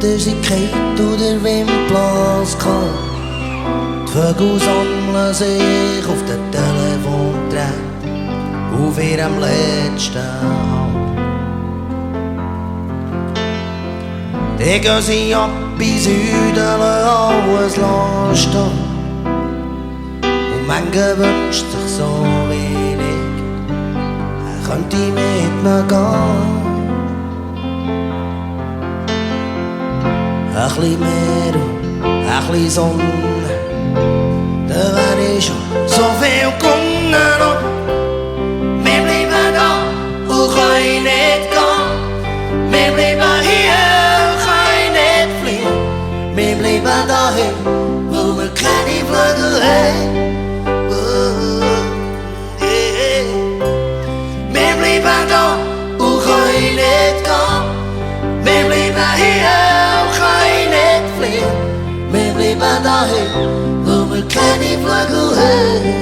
Fledersigkeit oder Windblaskal. Die Vögel sammeln sich auf den Telefontrakt auf ihrem letzten Halt. Die gehen sie ab in Süden, alles stehen. Und manche wünscht sich so wenig, könnte mit mir gehen. Ein bisschen Meer und ein bisschen Sonne, da wär ich schon so viel gewonnen. Wir bleiben da und können nicht gehen. Wir bleiben hier, können nicht fliehen. Wir bleiben daheim, wo wir keine Flügel haben. Wir bleiben da und können nicht gehen. Wir bleiben hier, können nicht fliehen. Wir bleiben daheim, wo wir keine Flügel haben.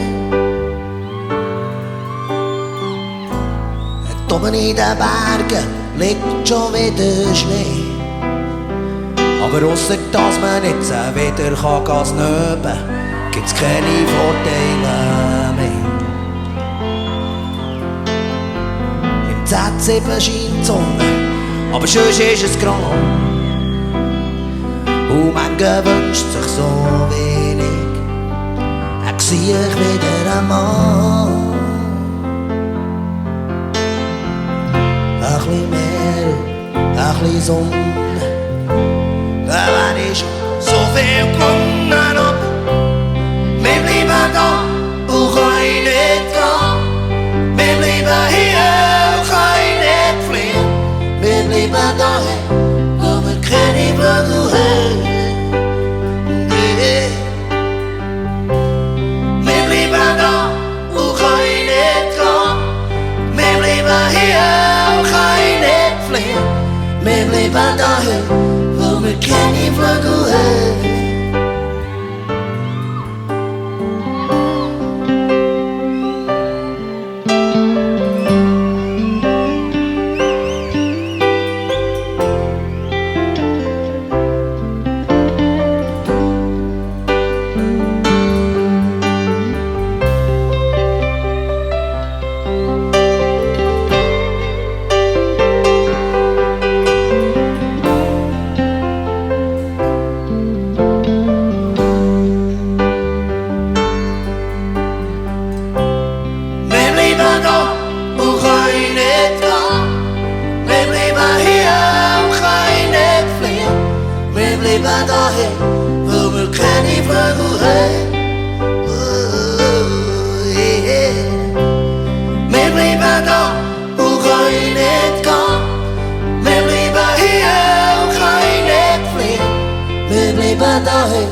Oben in den Bergen liegt schon wieder Schnee. Aber ausser dass man jetzt wieder Gas nöben kann, gibt's keine Vorteile mehr. Im Z7 scheint die Sonne, aber sonst ist es grau. Und manche wünscht sich so wenig, sehe ich wieder einmal. Ein bisschen Meer, ein bisschen Sonne, da wär ich so viel gewonnen. Wir bleiben da und können nicht gehen. Wir bleiben hier, können nicht fliehen. Wir bleiben daheim, wo wir keine Flügel haben. Wir bleiben da und können nicht gehen. Wir bleiben hier und können nicht fliehen. Wir bleiben daheim, wo wir keine Flügel haben. Wir bleiben daheim, wo wir keine Flügel haben. Wir bleiben da und können nicht gehen. Wir bleiben hier und können nicht fliehen. Wir bleiben daheim,